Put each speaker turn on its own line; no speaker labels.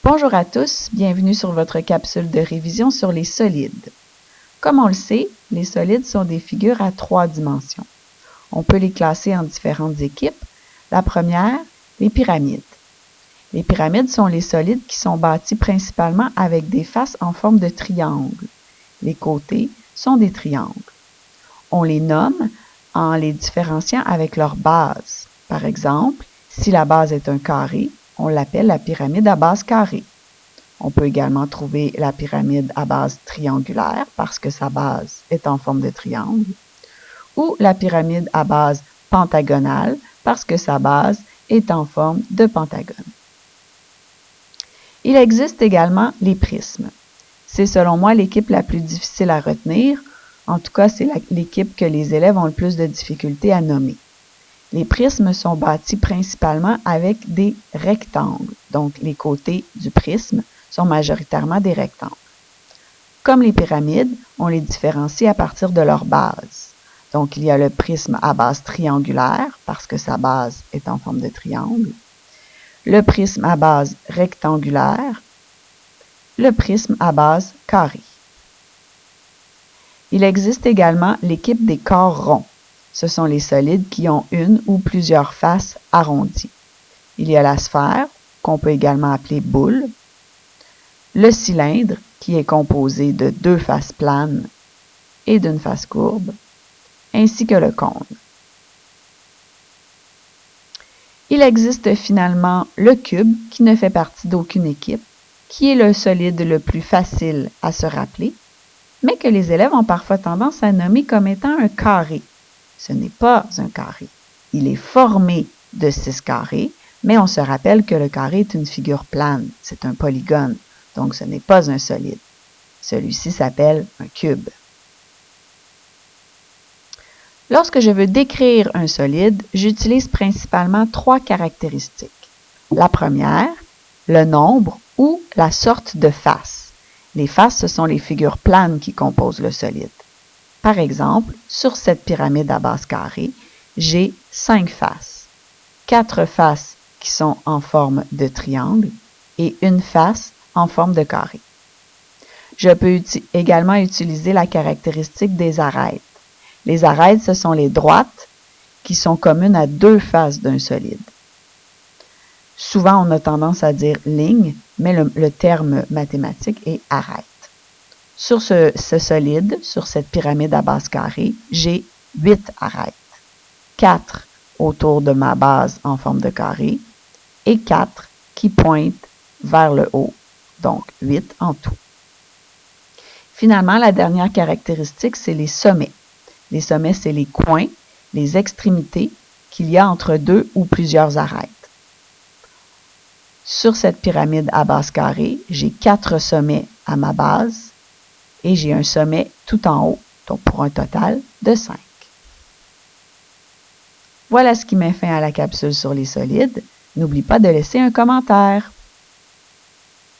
Bonjour à tous, bienvenue sur votre capsule de révision sur les solides. Comme on le sait, les solides sont des figures à 3 dimensions. On peut les classer en différentes équipes. La première, les pyramides. Les pyramides sont les solides qui sont bâtis principalement avec des faces en forme de triangle. Les côtés sont des triangles. On les nomme en les différenciant avec leur base. Par exemple, si la base est un carré, on l'appelle la pyramide à base carrée. On peut également trouver la pyramide à base triangulaire parce que sa base est en forme de triangle, ou la pyramide à base pentagonale parce que sa base est en forme de pentagone. Il existe également les prismes. C'est selon moi l'équipe la plus difficile à retenir. En tout cas, c'est l'équipe que les élèves ont le plus de difficultés à nommer. Les prismes sont bâtis principalement avec des rectangles, donc les côtés du prisme sont majoritairement des rectangles. Comme les pyramides, on les différencie à partir de leur base. Donc, il y a le prisme à base triangulaire, parce que sa base est en forme de triangle, le prisme à base rectangulaire, le prisme à base carrée. Il existe également l'équipe des corps ronds. Ce sont les solides qui ont une ou plusieurs faces arrondies. Il y a la sphère, qu'on peut également appeler boule, le cylindre, qui est composé de 2 faces planes et d'une face courbe, ainsi que le cône. Il existe finalement le cube, qui ne fait partie d'aucune équipe, qui est le solide le plus facile à se rappeler, mais que les élèves ont parfois tendance à nommer comme étant un carré. Ce n'est pas un carré. Il est formé de 6 carrés, mais on se rappelle que le carré est une figure plane, c'est un polygone, donc ce n'est pas un solide. Celui-ci s'appelle un cube. Lorsque je veux décrire un solide, j'utilise principalement 3 caractéristiques. La première, le nombre ou la sorte de face. Les faces, ce sont les figures planes qui composent le solide. Par exemple, sur cette pyramide à base carrée, j'ai 5 faces. 4 faces qui sont en forme de triangle et une face en forme de carré. Je peux également utiliser la caractéristique des arêtes. Les arêtes, ce sont les droites qui sont communes à 2 faces d'un solide. Souvent, on a tendance à dire ligne, mais le terme mathématique est arête. Sur ce solide, sur cette pyramide à base carrée, j'ai 8 arêtes. 4 autour de ma base en forme de carré et 4 qui pointent vers le haut, donc 8 en tout. Finalement, la dernière caractéristique, c'est les sommets. Les sommets, c'est les coins, les extrémités qu'il y a entre 2 ou plusieurs arêtes. Sur cette pyramide à base carrée, j'ai 4 sommets à ma base et j'ai un sommet tout en haut, donc pour un total de 5. Voilà ce qui met fin à la capsule sur les solides. N'oublie pas de laisser un commentaire.